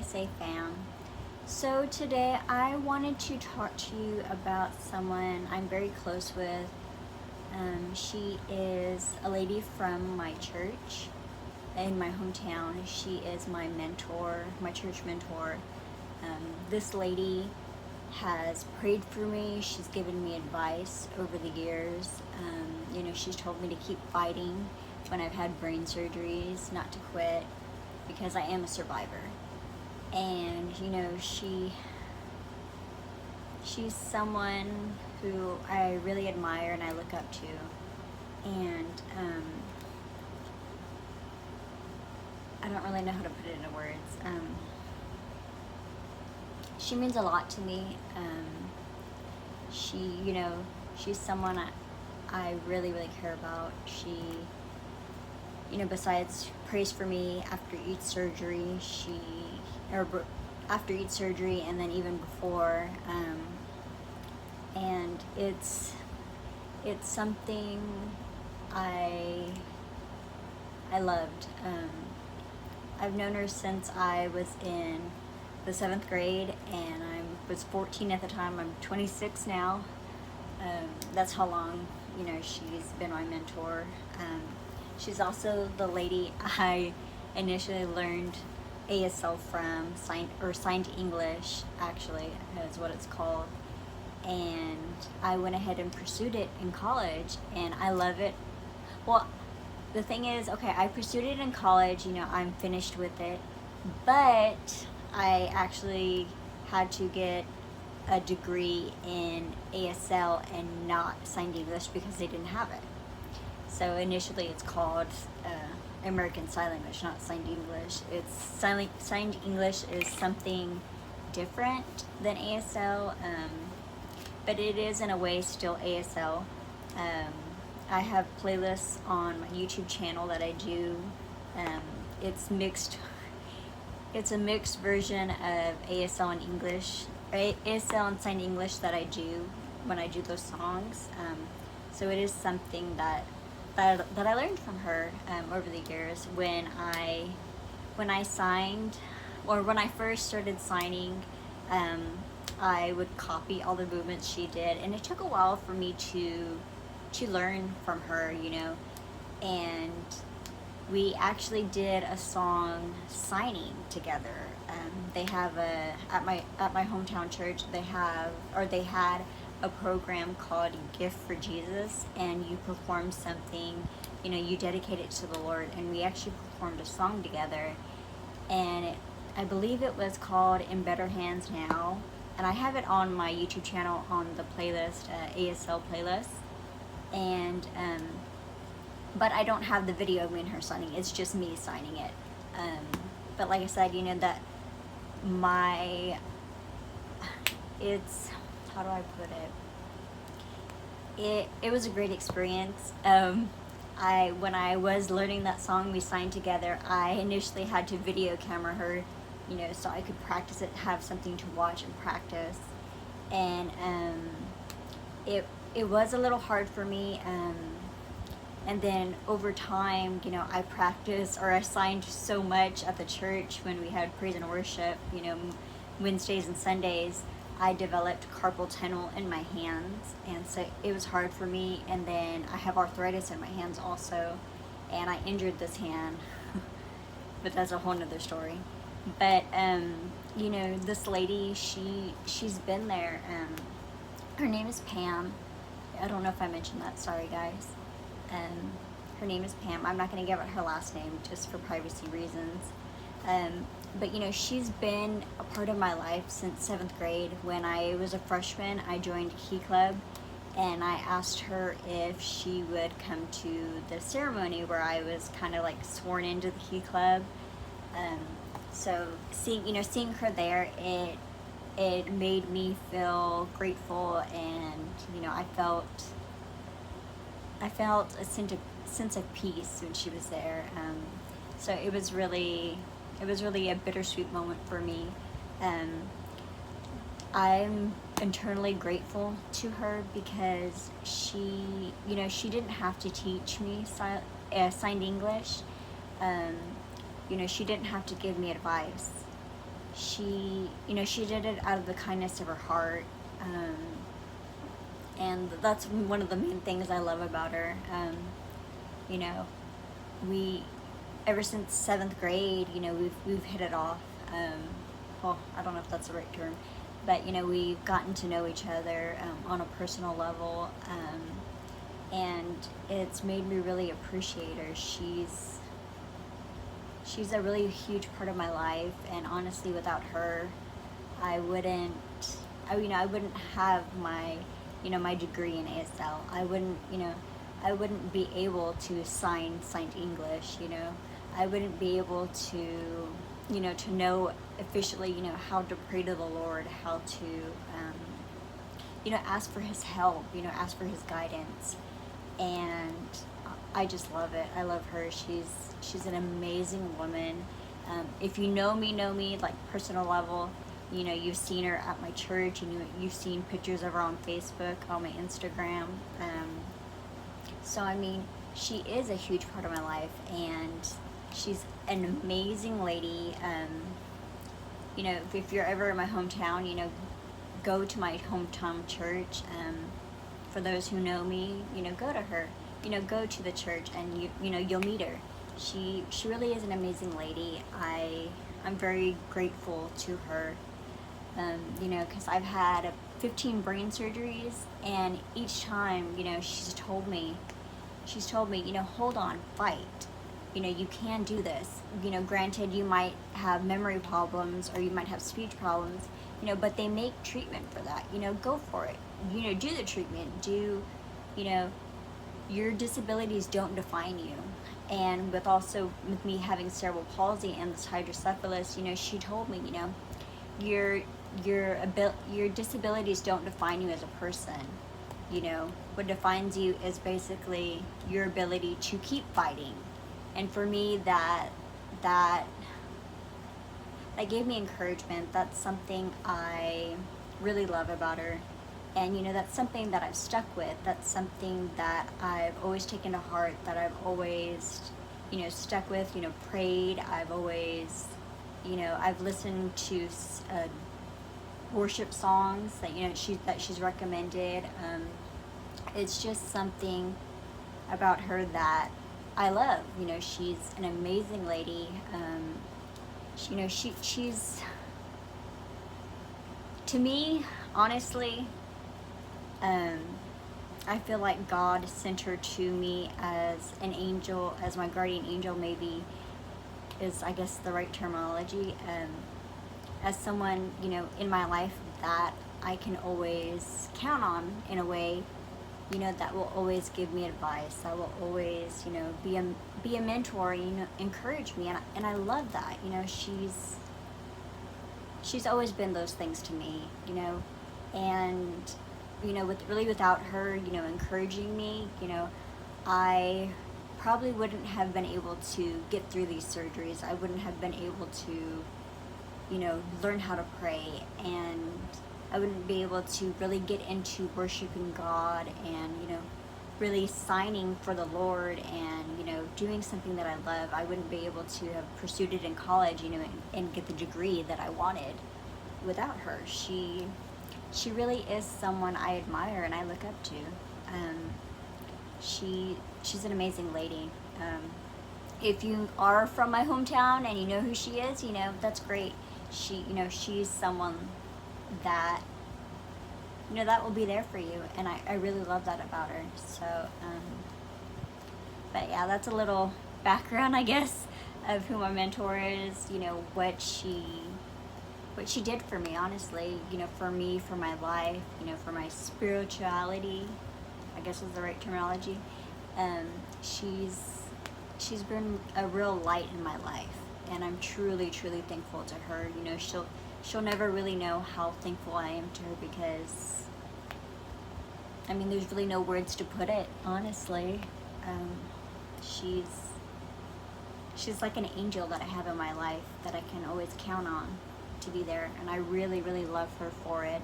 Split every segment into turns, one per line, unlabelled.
PSA fam. So today I wanted to talk to you about someone I'm very close with. She is a lady from my church in my hometown. She is my mentor, my church mentor. This lady has prayed for me. She's given me advice over the years. She's told me to keep fighting when I've had brain surgeries, not to quit, because I am a survivor. And she's someone who I really admire and I look up to. And I don't really know how to put it into words. She means a lot to me. She's someone I really, really care about. She, besides prays for me after each surgery, after each surgery and then even before, and it's something I loved. I've known her since I was in the 7th grade, and I was 14 at the time. I'm 26 now. That's how long she's been my mentor. She's also the lady I initially learned ASL from, signed English, actually, is what it's called. And I went ahead and pursued it in college, and I love it. Well, the thing is, okay, I pursued it in college, I'm finished with it, but I actually had to get a degree in ASL and not signed English because they didn't have it. So initially it's called American Sign Language, not signed English. It's signed English is something different than ASL, but it is in a way still ASL. I have playlists on my YouTube channel that I do. It's mixed. It's a mixed version of ASL and English, ASL and signed English that I do when I do those songs. So it is something that I learned from her over the years. When I signed, or when I first started signing, I would copy all the movements she did, and it took a while for me to learn from her, and we actually did a song signing together. They have at my hometown church, they had a program called Gift for Jesus, and you perform something, you dedicate it to the Lord, and we actually performed a song together, and I believe it was called In Better Hands Now, and I have it on my YouTube channel on the playlist, ASL playlist, and but I don't have the video of me and her signing. It's just me signing it. But like I said, that it's, how do I put it? It was a great experience. When I was learning that song we signed together, I initially had to video camera her, so I could practice it, have something to watch and practice. And it was a little hard for me. And then over time, I practiced, or I signed so much at the church when we had praise and worship, Wednesdays and Sundays. I developed carpal tunnel in my hands, and so it was hard for me. And then I have arthritis in my hands also, and I injured this hand, but that's a whole nother story. But this lady, she's been there. Her name is Pam. I don't know if I mentioned that. Sorry, guys. Her name is Pam. I'm not going to give out her last name just for privacy reasons. But she's been a part of my life since 7th grade. When I was a freshman, I joined Key Club, and I asked her if she would come to the ceremony where I was kind of like sworn into the Key Club. So seeing her there, it made me feel grateful, and I felt a sense of peace when she was there. So it was really a bittersweet moment for me. I'm internally grateful to her because she didn't have to teach me signed English. She didn't have to give me advice. she did it out of the kindness of her heart. And that's one of the main things I love about her. You know, we, ever since 7th grade, you know, we've hit it off. Well, I don't know if that's the right term, but you know, we've gotten to know each other on a personal level, and it's made me really appreciate her. She's a really huge part of my life, and honestly, without her, I wouldn't have my, you know, my degree in ASL. I wouldn't be able to sign signed English, you know. I wouldn't be able to, you know, to know officially, you know, how to pray to the Lord, how to, you know, ask for His help, you know, ask for His guidance. And I just love it. I love her. She's an amazing woman. If you know me, like personal level, you know, you've seen her at my church, and you've seen pictures of her on Facebook, on my Instagram. So I mean, she is a huge part of my life, and she's an amazing lady. You know, if you're ever in my hometown, you know, go to my hometown church. For those who know me, you know, go to her. You know, go to the church, and you know, you'll meet her. She really is an amazing lady. I'm very grateful to her. You know, because I've had 15 brain surgeries, and each time, you know, she's told me, you know, hold on, fight. You know, you can do this. You know, granted, you might have memory problems, or you might have speech problems, you know, but they make treatment for that. You know, go for it. You know, do the treatment. You know, your disabilities don't define you. And with me having cerebral palsy and this hydrocephalus, you know, she told me, you know, your disabilities don't define you as a person. You know, what defines you is basically your ability to keep fighting. And for me, that gave me encouragement. That's something I really love about her. And you know, that's something that I've stuck with. That's something that I've always taken to heart, that I've always, you know, stuck with, you know, prayed. I've always, you know, I've listened to worship songs that, you know, she's recommended. It's just something about her that I love. You know, she's an amazing lady. You know, she's, to me, honestly, I feel like God sent her to me as an angel, as my guardian angel, maybe is, I guess, the right terminology. As someone, you know, in my life that I can always count on, in a way, you know, that will always give me advice, that will always, you know, be a mentor, you know, encourage me, and I love that. You know, she's always been those things to me, you know. And you know, without her, you know, encouraging me, you know, I probably wouldn't have been able to get through these surgeries. I wouldn't have been able to, you know, learn how to pray, and I wouldn't be able to really get into worshiping God, and, you know, really signing for the Lord, and, you know, doing something that I love. I wouldn't be able to have pursued it in college, you know, and get the degree that I wanted without her. She really is someone I admire and I look up to. She's an amazing lady. If you are from my hometown and you know who she is, you know, that's great. You know, she's someone that, you know, that will be there for you, and I really love that about her. So, but yeah, that's a little background, I guess, of who my mentor is. You know, what she did for me, honestly, you know, for me, for my life, you know, for my spirituality, I guess is the right terminology. She's been a real light in my life, and I'm truly, truly thankful to her. You know, she'll never really know how thankful I am to her, because, I mean, there's really no words to put it, honestly. She's like an angel that I have in my life that I can always count on to be there, and I really, really love her for it,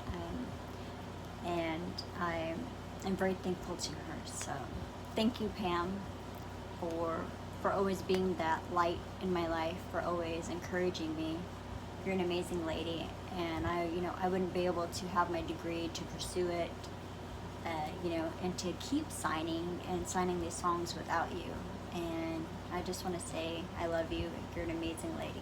and I'm very thankful to her. So thank you, Pam, for always being that light in my life, for always encouraging me, You're an amazing lady, and I wouldn't be able to have my degree to pursue it, and to keep signing these songs without you. And I just want to say I love you. You're an amazing lady.